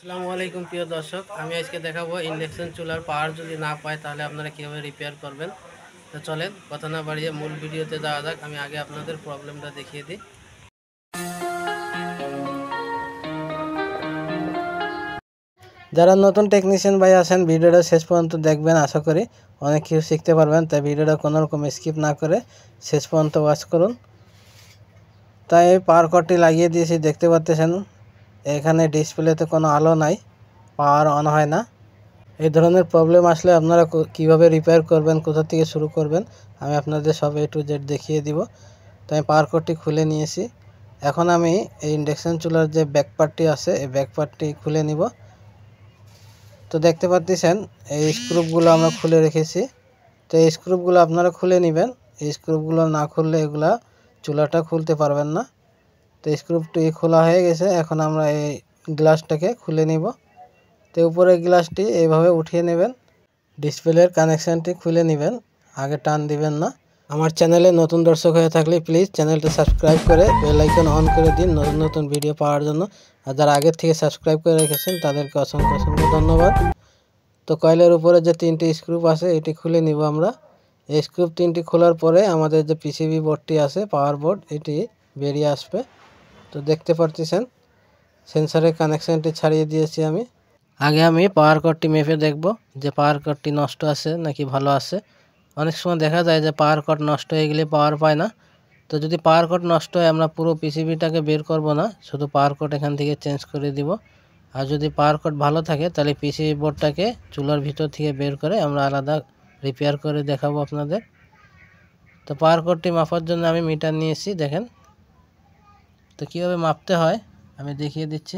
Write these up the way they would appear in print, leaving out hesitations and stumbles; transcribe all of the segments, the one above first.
আসসালামু আলাইকুম প্রিয় দর্শক, আমি আজকে দেখাবো ইন্ডাকশন চুলার পাওয়ার যদি না পায় তাহলে আপনারা কীভাবে রিপেয়ার করবেন। তো চলেন কথা না বাড়িয়ে মূল ভিডিওতে যাওয়া যাক। আমি আগে আপনাদের প্রবলেমটা দেখিয়ে দিই। যারা নতুন টেকনিশিয়ান ভাই আছেন ভিডিওটা শেষ পর্যন্ত দেখবেন, আশা করি অনেক কিছু শিখতে পারবেন। তাই ভিডিওটা কোনো রকম স্কিপ না করে শেষ পর্যন্ত ওয়াচ করুন। তাই পাওয়ার কর্ডটি লাগিয়ে দিয়েছি, দেখতে পাচ্ছেন এখানে ডিসপ্লেতে কোনো আলো নাই, পাওয়ার অন হয় না। এই ধরনের প্রবলেম আসলে আপনারা কিভাবে রিপেয়ার করবেন, কোথা থেকে শুরু করবেন, আমি আপনাদের সব A to Z দেখিয়ে দিব। তো আমি পাওয়ার কর্ডটি খুলে নিয়েছি। এখন আমি এই ইন্ডাকশন চুলার যে ব্যাক পার্টটি আছে এই ব্যাক পার্টটি খুলে নিব। তো দেখতে পাচ্ছেন এই স্ক্রুপগুলো আমরা খুলে রেখেছি। তো এই স্ক্রুপগুলো আপনারা খুলে নেবেন। এই স্ক্রুপগুলো না খুললে এগুলা চুলাটা খুলতে পারবেন না। তো স্ক্রুপটি খোলা হয়ে গেছে, এখন আমরা এই গ্লাসটাকে খুলে নিব। তো উপরের গ্লাসটি এইভাবে উঠিয়ে নেবেন, ডিসপ্লের কানেকশানটি খুলে নেবেন, আগে টান দিবেন না। আমার চ্যানেলে নতুন দর্শক হয়ে থাকলে প্লিজ চ্যানেলটা সাবস্ক্রাইব করে বেল আইকন অন করে দিন নতুন নতুন ভিডিও পাওয়ার জন্য। আর যারা আগের থেকে সাবস্ক্রাইব করে রেখেছেন তাদেরকে অসংখ্য অসংখ্য ধন্যবাদ। তো কয়েলের উপরে যে 3টি স্ক্রুপ আছে এটি খুলে নিব আমরা। এই স্ক্রুপ 3টি খোলার পরে আমাদের যে পিসিবি বোর্ডটি আছে, পাওয়ার বোর্ড, এটি বেরিয়ে আসবে। তো দেখতে পাচ্ছেন সেন্সারের কানেকশানটি ছাড়িয়ে দিয়েছি আমি। আগে আমি পাওয়ার কর্ডটি মেপে দেখব যে পাওয়ার কর্ডটি নষ্ট আছে নাকি ভালো আছে। অনেক সময় দেখা যায় যে পাওয়ার কর্ড নষ্ট হয়ে গেলে পাওয়ার পায় না। তো যদি পাওয়ার কর্ড নষ্ট হয় আমরা পুরো পিসিবিটাকে বের করব না, শুধু পাওয়ার কর্ড এখান থেকে চেঞ্জ করে দিব। আর যদি পাওয়ার কর্ড ভালো থাকে তাহলে পিসিবি বোর্ডটাকে চুলার ভিতর থেকে বের করে আমরা আলাদা রিপেয়ার করে দেখাবো আপনাদের। তো পাওয়ার কর্ডটি মাপার জন্য আমি মিটার নিয়েছি, দেখেন। তো কীভাবে মাপতে হয় আমি দেখিয়ে দিচ্ছি।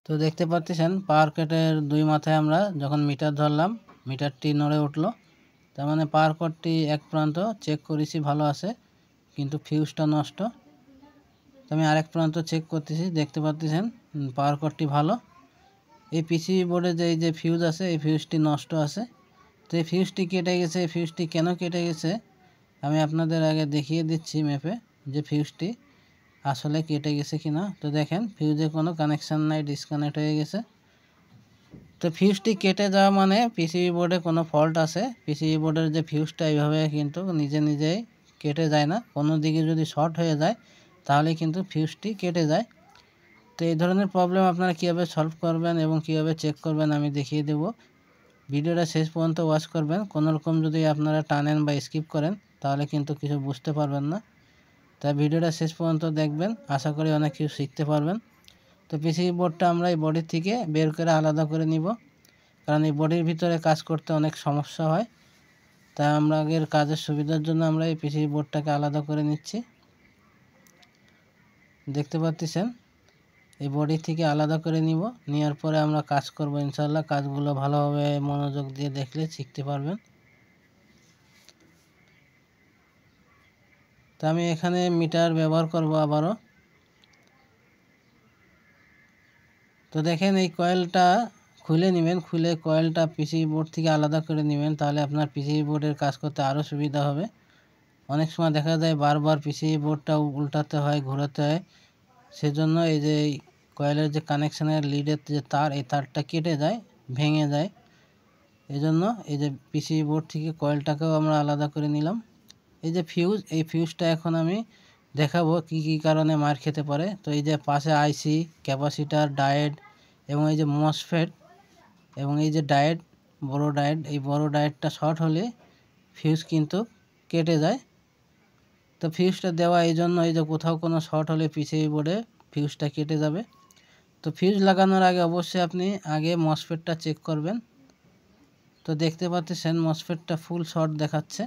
তো দেখতে পাচ্ছেন পাওয়ার কর্ডের দুই মাথায় আমরা যখন মিটার ধরলাম মিটারটি নড়ে উঠলো, তার মানে পাওয়ার কর্ডটি এক প্রান্ত চেক করেছি ভালো আছে, কিন্তু ফিউজটা নষ্ট। তো আমি আরেক প্রান্ত চেক করতেছি, দেখতে পাচ্ছেন পাওয়ার কর্ডটি ভালো। এই পিসিবি বোর্ডে যে এই যে ফিউজ আছে এই ফিউজটি নষ্ট আছে। তো এই ফিউজটি কেটে গেছে। এই ফিউজটি কেন কেটে গেছে আমি আপনাদের আগে দেখিয়ে দিচ্ছি মেপে যে ফিউজটি আসলে কেটে গেছে কিনা। তো দেখেন ফিউজে কোনো কানেকশান নাই, ডিসকানেক্ট হয়ে গেছে। তো ফিউজটি কেটে যাওয়া মানে পিসিবি বোর্ডে কোনো ফল্ট আছে। পিসিবি বোর্ডের যে ফিউজটা এইভাবে কিন্তু নিজে নিজেই কেটে যায় না, কোনো দিকে যদি শর্ট হয়ে যায় তাহলে কিন্তু ফিউজটি কেটে যায়। তো এই ধরনের প্রবলেম আপনারা কীভাবে সলভ করবেন এবং কীভাবে চেক করবেন আমি দেখিয়ে দেব। ভিডিওটা শেষ পর্যন্ত ওয়াচ করবেন। কোনোরকম যদি আপনারা টানেন বা স্কিপ করেন তাহলে কিন্তু কিছু বুঝতে পারবেন না। তাই ভিডিওটা শেষ পর্যন্ত দেখবেন, আশা করি অনেক কিছু শিখতে পারবেন। তো পিসিবি বোর্ডটা আমরা এই বডির থেকে বের করে আলাদা করে নিব, কারণ এই বডির ভিতরে কাজ করতে অনেক সমস্যা হয়। তাই আমরা আগের কাজের সুবিধার জন্য আমরা এই পিসিবি বোর্ডটাকে আলাদা করে নিচ্ছি। দেখতে পাচ্ছেন এই বডি থেকে আলাদা করে নিব, নেওয়ার পরে আমরা কাজ করব ইনশাআল্লাহ। কাজগুলো ভালোভাবে মনোযোগ দিয়ে দেখলে শিখতে পারবেন। তো আমি এখানে মিটার ব্যবহার করব আবারও। তো দেখেন এই কয়েলটা খুলে নেবেন, খুলে কয়েলটা পিসিবি বোর্ড থেকে আলাদা করে নেবেন, তাহলে আপনার পিসিবি বোর্ডের কাজ করতে আরও সুবিধা হবে। অনেক সময় দেখা যায় বারবার পিসিবি বোর্ডটা উল্টাতে হয়, ঘোরাতে হয়। সেজন্য এই যে কয়েলের যে কানেকশানের লিডের যে তার, এই তারটা কেটে যায়, ভেঙে যায়। এজন্য এই যে পিসিবি বোর্ড থেকে কয়েলটাকেও আমরা আলাদা করে নিলাম। এই যে ফিউজ, এই ফিউজটা এখন আমি দেখাবো কি কি কারণে মার খেতে পারে। তো এই যে পাশে আইসি, ক্যাপাসিটার, ডায়েট এবং এই যে মসফেট এবং এই যে ডায়েট, বড় ডায়েট, এই বড় ডায়েটটা শর্ট হলে ফিউজ কিন্তু কেটে যায়। তো ফিউজটা দেওয়া এই জন্য, এই যে কোথাও কোনো শর্ট হলে পিসিবি বোর্ডে ফিউজটা কেটে যাবে। তো ফিউজ লাগানোর আগে অবশ্যই আপনি আগে মসফেটটা চেক করবেন। তো দেখতে পাচ্ছেন মসফেটটা ফুল শর্ট দেখাচ্ছে।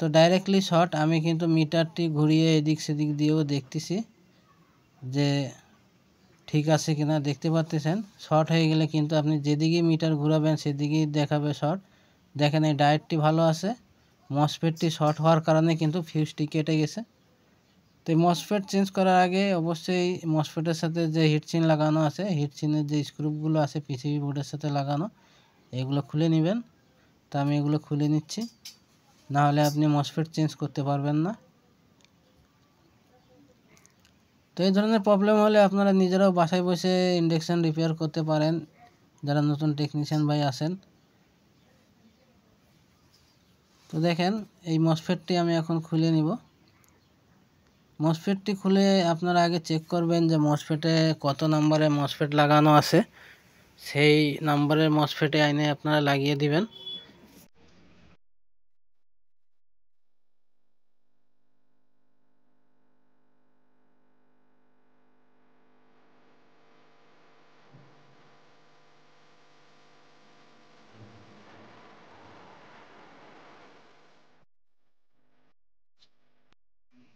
তো ডাইরেক্টলি শর্ট, আমি কিন্তু মিটারটি ঘুরিয়ে এদিক সেদিক দিয়েও দেখতেছি যে ঠিক আছে কিনা। দেখতে পাচ্ছেন শর্ট হয়ে গেলে কিন্তু আপনি যেদিকে মিটার ঘুরাবেন সেদিকেই দেখাবে শর্ট। দেখেন এই ডায়েটটি ভালো আছে, মসফেটটি শর্ট হওয়ার কারণে কিন্তু ফিউজটি কেটে গেছে। তো এই মসফেট চেঞ্জ করার আগে অবশ্যই মসফেটের সাথে যে হিটচিন লাগানো আছে, হিটচিনের যে স্ক্রুপগুলো আছে পিসিবি বোর্ডের সাথে লাগানো, এগুলো খুলে নেবেন। তো আমি এগুলো খুলে নিচ্ছি, নাহলে আপনি মসফেট চেঞ্জ করতে পারবেন না। তো এই ধরনের প্রবলেম হলে আপনারা নিজেরাও বাসায় বসে ইন্ডাকশান রিপেয়ার করতে পারেন যারা নতুন টেকনিশিয়ান ভাই আছেন। তো দেখেন এই মসফেটটি আমি এখন খুলে নিব। মসফেটটি খুলে আপনারা আগে চেক করবেন যে মসফেটে কত নম্বরে মসফেট লাগানো আছে, সেই নম্বরের মসফেটে আইনে আপনারা লাগিয়ে দিবেন।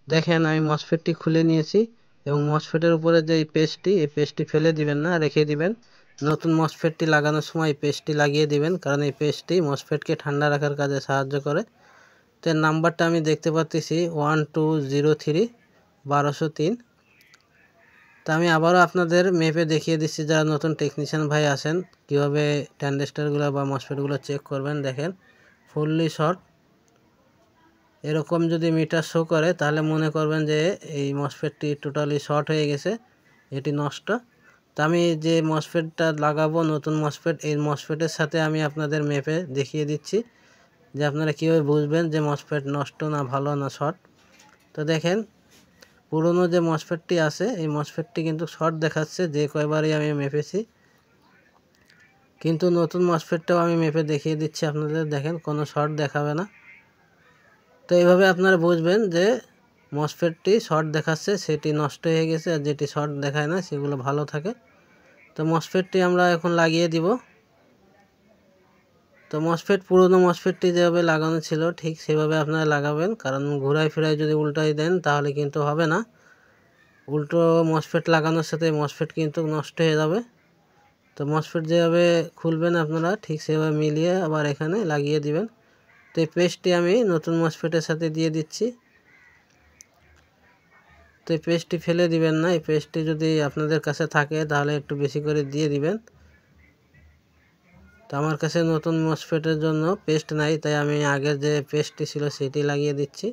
দেখেন আমি মসফেটটি খুলে নিয়েছি এবং মসফেটের উপরে যে এই পেস্টটি ফেলে দিবেন না, রেখে দিবেন। নতুন মসফেটটি লাগানোর সময় এই পেস্টটি লাগিয়ে দিবেন, কারণ এই পেস্টটি মসফেটকে ঠান্ডা রাখার কাজে সাহায্য করে। তো এর নাম্বারটা আমি দেখতে পাচ্ছি 1203 1203। তো আমি আবারও আপনাদের মেপে দেখিয়ে দিচ্ছি যারা নতুন টেকনিশিয়ান ভাই আছেন কীভাবে ট্রানজিস্টরগুলো বা মসফেটগুলো চেক করবেন। দেখেন ফুললি শর্ট, এরকম যদি মিটার শো করে তাহলে মনে করবেন যে এই মসফেটটি টোটালি শর্ট হয়ে গেছে, এটি নষ্ট। তো আমি যে মসফেটটা লাগাবো নতুন মসফেট, এই মসফেটের সাথে আমি আপনাদের মেপে দেখিয়ে দিচ্ছি যে আপনারা কীভাবে বুঝবেন যে মসফেট নষ্ট না ভালো না শর্ট। তো দেখেন পুরনো যে মসফেটটি আছে এই মসফেটটি কিন্তু শর্ট দেখাচ্ছে যে কয়বারই আমি মেপেছি, কিন্তু নতুন মসফেটটাও আমি মেপে দেখিয়ে দিচ্ছি আপনাদের। দেখেন কোনো শর্ট দেখাবে না। তো এইভাবে আপনারা বুঝবেন যে মসফেটটি শর্ট দেখাচ্ছে সেটি নষ্ট হয়ে গেছে, আর যেটি শর্ট দেখায় না সেগুলো ভালো থাকে। তো মসফেটটি আমরা এখন লাগিয়ে দিব। তো মসফেট পুরনো মসফেটটি যেভাবে লাগানো ছিল ঠিক সেভাবে আপনারা লাগাবেন, কারণ ঘুরাই ফিরাই যদি উল্টাই দেন তাহলে কিন্তু হবে না। উল্টো মসফেট লাগানোর সাথে মসফেট কিন্তু নষ্ট হয়ে যাবে। তো মসফেট যেভাবে খুলবেন আপনারা ঠিক সেভাবে মিলিয়ে আবার এখানে লাগিয়ে দিবেন। তো এই পেস্টটি আমি নতুন মসফেটের সাথে দিয়ে দিচ্ছি। তো এই পেস্টটি ফেলে দিবেন না, এই পেস্টটি যদি আপনাদের কাছে থাকে তাহলে একটু বেশি করে দিয়ে দিবেন। তো আমার কাছে নতুন মসফেটের জন্য পেস্ট নাই, তাই আমি আগের যে পেস্টটি ছিল সেটি লাগিয়ে দিচ্ছি।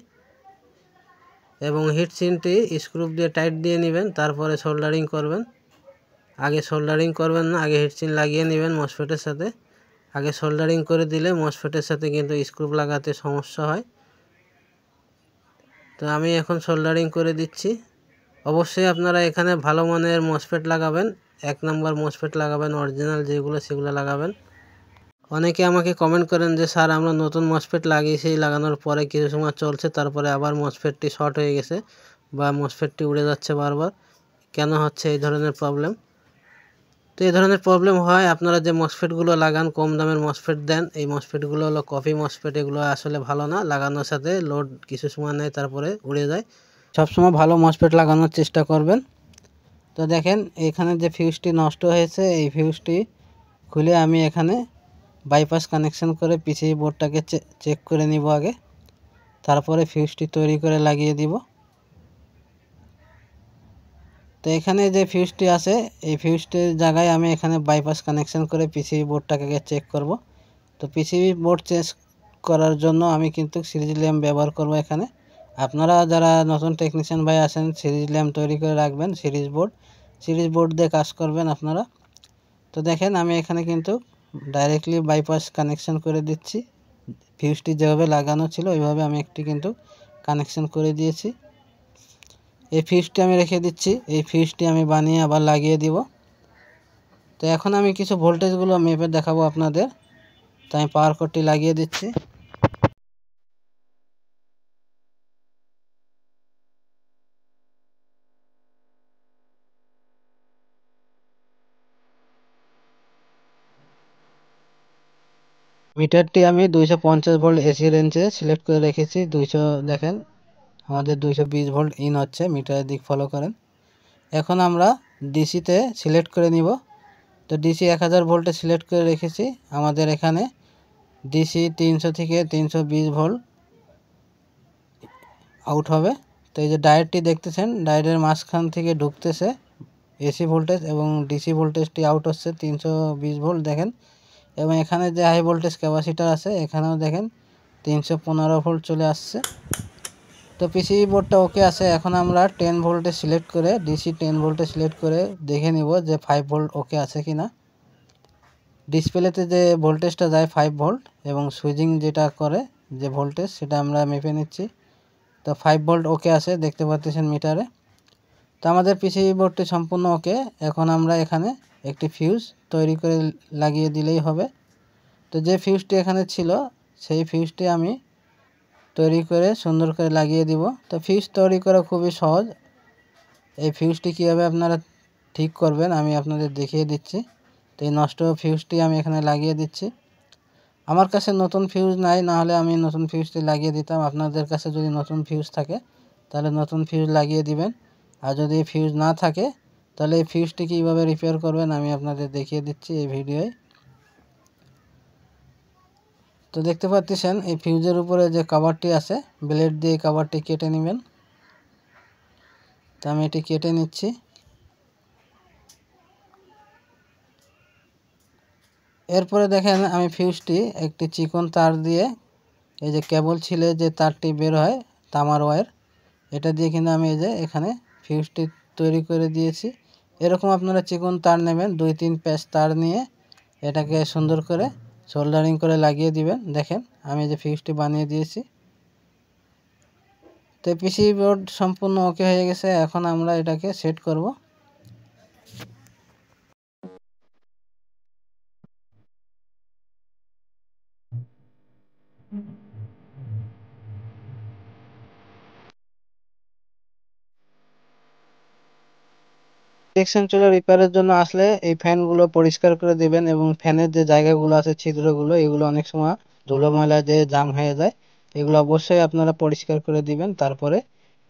এবং হিটসিনটি স্ক্রু দিয়ে টাইট দিয়ে নেবেন, তারপরে সোল্ডারিং করবেন। আগে সোল্ডারিং করবেন না, আগে হিটসিন লাগিয়ে নেবেন মসফেটের সাথে। আগে সোল্ডারিং করে দিলে মসফেটের সাথে কিন্তু স্ক্রু লাগাতে সমস্যা হয়। তো আমি এখন সোল্ডারিং করে দিচ্ছি। অবশ্যই আপনারা এখানে ভালো মানের মসফেট লাগাবেন, 1 নম্বর মসফেট লাগাবেন, অরিজিনাল যেগুলো সেগুলো লাগাবেন। অনেকে আমাকে কমেন্ট করেন যে স্যার আমরা নতুন মসফেট লাগিয়েছি, লাগানোর পরে কিছু সময় চলছে তারপরে আবার মসফেটটি শর্ট হয়ে গেছে বা মসফেটটি উড়ে যাচ্ছে বারবার, কেন হচ্ছে এই ধরনের প্রবলেম? তো এই ধরনের প্রবলেম হয় আপনারা যে মসফেটগুলো লাগান, কম দামের মসফেট দেন, এই মসফেটগুলো হলো কপি মসফেট, এগুলো আসলে ভালো না। লাগানোর সাথে লোড কিছু সময় নেয় তারপরে উড়ে যায়। সবসময় ভালো মসফেট লাগানোর চেষ্টা করবেন। তো দেখেন এখানে যে ফিউজটি নষ্ট হয়েছে এই ফিউজটি খুলে আমি এখানে বাইপাস কানেকশন করে পিসিবি বোর্ডটাকে চেক করে নিব আগে, তারপরে ফিউজটি তৈরি করে লাগিয়ে দিব। তো এখানে যে ফিউজটি আছে এই ফিউজটির জায়গায় আমি এখানে বাইপাস কানেকশন করে পিসিবি বোর্ডটাকে চেক করব। তো পিসিবি বোর্ড চেক করার জন্য আমি কিন্তু সিরিজ ল্যাম্প ব্যবহার করব এখানে। আপনারা যারা নতুন টেকনিশিয়ান ভাই আছেন সিরিজ ল্যাম্প তৈরি করে রাখবেন, সিরিজ বোর্ড দিয়ে কাজ করবেন আপনারা। তো দেখেন আমি এখানে কিন্তু ডাইরেক্টলি বাইপাস কানেকশন করে দিচ্ছি, ফিউজটি যেভাবে লাগানো ছিল ওইভাবে আমি একটি কিন্তু কানেকশন করে দিয়েছি। এই ফিউজটি আমি রেখে দিচ্ছি, এই ফিউজটি আমি বানিয়ে আবার লাগিয়ে দিব। তো এখন আমি কিছু ভোল্টেজগুলো মেপে দেখাবো আপনাদের, তো আমি পাওয়ার কোডটি লাগিয়ে দিচ্ছি। মিটারটি আমি 250 ভোল্ট এসি রেঞ্জে সিলেক্ট করে রেখেছি। 200 দেখেন আমাদের 220 ভোল্ট ইন হচ্ছে, মিটারের দিক ফলো করেন। এখন আমরা ডিসিতে সিলেক্ট করে নিব। তো ডিসি 1000 ভোল্টে সিলেক্ট করে রেখেছি। আমাদের এখানে ডিসি 300 থেকে 320 ভোল্ট আউট হবে। তো এই যে ডায়োডটি দেখতেছেন, ডায়োডের মাঝখান থেকে ঢুকতেছে এসি ভোল্টেজ এবং ডিসি ভোল্টেজটি আউট হচ্ছে 320 ভোল্ট দেখেন। এবং এখানে যে হাই ভোল্টেজ ক্যাপাসিটার আছে এখানেও দেখেন 315 ভোল্ট চলে আসছে। তো তো পিসিবি বোর্ডটা ওকে আছে। এখন আমরা 10 ভোল্টে সিলেক্ট করে ডিসি 10 ভোল্টে সিলেক্ট করে দেখে নিব যে 5 ভোল্ট ওকে আছে কিনা। ডিসপ্লেতে যে ভোল্টেজটা যায় 5 ভোল্ট এবং সুইচিং যেটা করে যে ভোল্টেজ সেটা আমরা মেপে নিচ্ছি। তো 5 ভোল্ট ওকে আছে, দেখতে পাচ্ছেন মিটারে। তো আমাদের পিসিবি বোর্ডটি সম্পূর্ণ ওকে। এখন আমরা এখানে একটি ফিউজ তৈরি করে লাগিয়ে দিলেই হবে। তো যে ফিউজটি এখানে ছিল সেই ফিউজটি আমি তৈরি করে সুন্দর করে লাগিয়ে দিব। তো ফিউজ তৈরি করা খুবই সহজ। এই ফিউজটি কীভাবে আপনারা ঠিক করবেন আমি আপনাদের দেখিয়ে দিচ্ছি। তো এই নষ্ট ফিউজটি আমি এখানে লাগিয়ে দিচ্ছি। আমার কাছে নতুন ফিউজ নাই, না হলে আমি নতুন ফিউজটি লাগিয়ে দিতাম। আপনাদের কাছে যদি নতুন ফিউজ থাকে তাহলে নতুন ফিউজ লাগিয়ে দিবেন। আর যদি ফিউজ না থাকে তাহলে এই ফিউজটি কীভাবে রিপেয়ার করবেন আমি আপনাদের দেখিয়ে দিচ্ছি এই ভিডিওয়। তো দেখতে পাচ্ছেন এই ফিউজের উপরে যে কভারটি আছে, ব্লেড দিয়ে কভারটি কেটে নেবেন। তো আমি এটি কেটে নিচ্ছি। এরপরে দেখেন আমি ফিউজটি একটি চিকন তার দিয়ে, এই যে কেবল ছিলে যে তারটি বের হয় তামার ওয়্যার, এটা দিয়ে কিন্তু আমি এই যে এখানে ফিউজটি তৈরি করে দিয়েছি। এরকম আপনারা চিকন তার নেবেন, 2-3 প্যাচ তার নিয়ে এটাকে সুন্দর করে সোল্ডারিং করে লাগিয়ে দিবেন। দেখেন আমি যে ফিউজটি বানিয়ে দিয়েছি। তো পিসিবি বোর্ড সম্পূর্ণ ওকে হয়ে গেছে। এখন আমরা এটাকে সেট করব। ইন্ডাকশন চুলা রিপেয়ারের জন্য আসলে এই ফ্যানগুলো পরিষ্কার করে দিবেন এবং ফ্যানের যে জায়গাগুলো আছে ছিদ্রগুলো, এগুলো অনেক সময় ধুলো ময়লা যে জাম হয়ে যায়, এগুলো অবশ্যই আপনারা পরিষ্কার করে দিবেন, তারপরে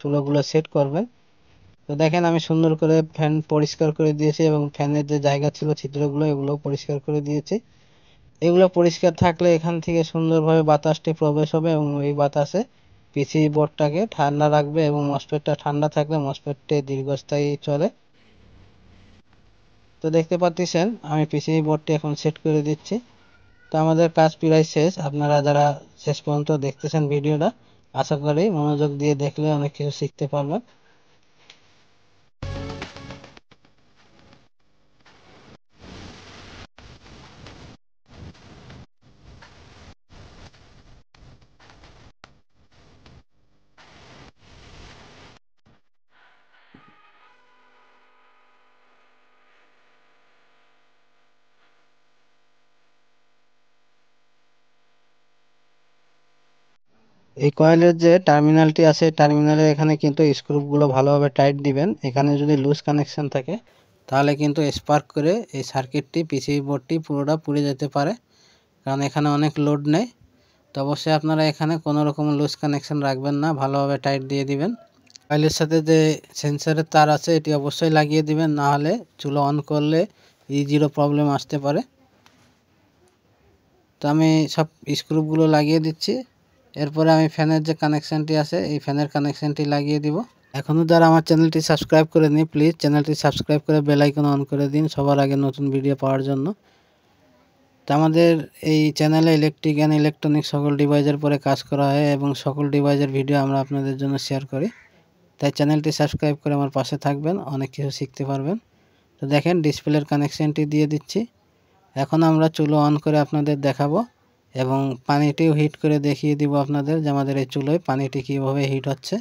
চুলাগুলো সেট করবেন। তো দেখেন আমি সুন্দর করে ফ্যান পরিষ্কার করে দিয়েছি এবং ফ্যানের যে জায়গা ছিল ছিদ্রগুলো এগুলো পরিষ্কার করে দিয়েছি। এগুলো পরিষ্কার থাকলে এখান থেকে সুন্দরভাবে বাতাসটি প্রবেশ হবে এবং এই বাতাসে পিসিবি বোর্ডটাকে ঠান্ডা রাখবে এবং মসফেটটা ঠান্ডা থাকলে মসফেটটি দীর্ঘস্থায়ী চলে। তো দেখতে পাচ্ছেন আমি পিসিবি বোর্ডটি এখন সেট করে দিচ্ছি। তো আমাদের কাজ প্রায় শেষ। আপনারা যারা শেষ পর্যন্ত দেখতেছেন ভিডিওটা, আশা করি মনোযোগ দিয়ে দেখলে অনেক কিছু শিখতে পারবেন। এই কয়েলের যে টার্মিনালটি আছে টার্মিনালের এখানে কিন্তু স্ক্রুগুলো ভালোভাবে টাইট দিবেন। এখানে যদি লুজ কানেকশন থাকে তাহলে কিন্তু স্পার্ক করে এই সার্কিটটি পিসিবি বোর্ডটি পুরোটা পুড়ে যেতে পারে, কারণ এখানে অনেক লোড নেই। তো অবশ্যই আপনারা এখানে কোনো রকম লুজ কানেকশন রাখবেন না, ভালোভাবে টাইট দিয়ে দিবেন। কয়েলের সাথে যে সেন্সারের তার আছে এটি অবশ্যই লাগিয়ে দিবেন, না হলে চুলা অন করলে E0 প্রবলেম আসতে পারে। তো আমি সব স্ক্রুগুলো লাগিয়ে দিচ্ছি। এরপরে আমি ফ্যানের যে কানেকশানটি আছে এই ফ্যানের কানেকশানটি লাগিয়ে দিব। এখনও যারা আমার চ্যানেলটি সাবস্ক্রাইব করেনি প্লিজ চ্যানেলটি সাবস্ক্রাইব করে বেল আইকন অন করে দিন সবার আগে নতুন ভিডিও পাওয়ার জন্য। তো আমাদের এই চ্যানেলে ইলেকট্রিক অ্যান্ড ইলেকট্রনিক সকল ডিভাইসের পরে কাজ করা হয় এবং সকল ডিভাইসের ভিডিও আমরা আপনাদের জন্য শেয়ার করি। তাই চ্যানেলটি সাবস্ক্রাইব করে আমার পাশে থাকবেন, অনেক কিছু শিখতে পারবেন। তো দেখেন ডিসপ্লের কানেকশানটি দিয়ে দিচ্ছি। এখন আমরা চুলো অন করে আপনাদের দেখাবো এবং পানিটিও হিট করে দেখিয়ে দিব আপনাদের যে আমাদের এই চুলোয় পানিটি কীভাবে হিট হচ্ছে।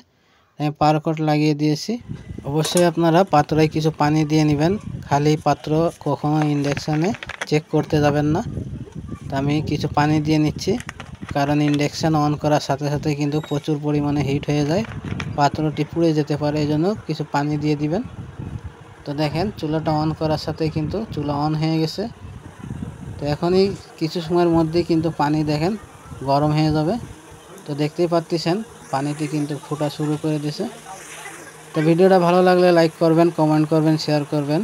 আমি পাওয়ার কট লাগিয়ে দিয়েছি। অবশ্যই আপনারা পাত্রে কিছু পানি দিয়ে নেবেন, খালি পাত্র কখনো ইন্ডাকশানে চেক করতে যাবেন না। তো আমি কিছু পানি দিয়ে নিচ্ছি, কারণ ইন্ডাকশান অন করার সাথে সাথে কিন্তু প্রচুর পরিমাণে হিট হয়ে যায়, পাত্রটি পুড়ে যেতে পারে, এই জন্য কিছু পানি দিয়ে দিবেন। তো দেখেন চুলাটা অন করার সাথে কিন্তু চুলা অন হয়ে গেছে। তো এখনই কিছু সময়ের মধ্যেই কিন্তু পানি দেখেন গরম হয়ে যাবে। তো দেখতেই পাচ্ছেন পানিটি কিন্তু ফোটা শুরু করে দিয়েছে। তো ভিডিওটা ভালো লাগলে লাইক করবেন, কমেন্ট করবেন, শেয়ার করবেন।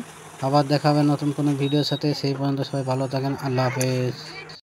আবার দেখাবেন নতুন কোনো ভিডিওর সাথে। সেই পর্যন্ত সবাই ভালো থাকেন। আল্লাহ হাফেজ।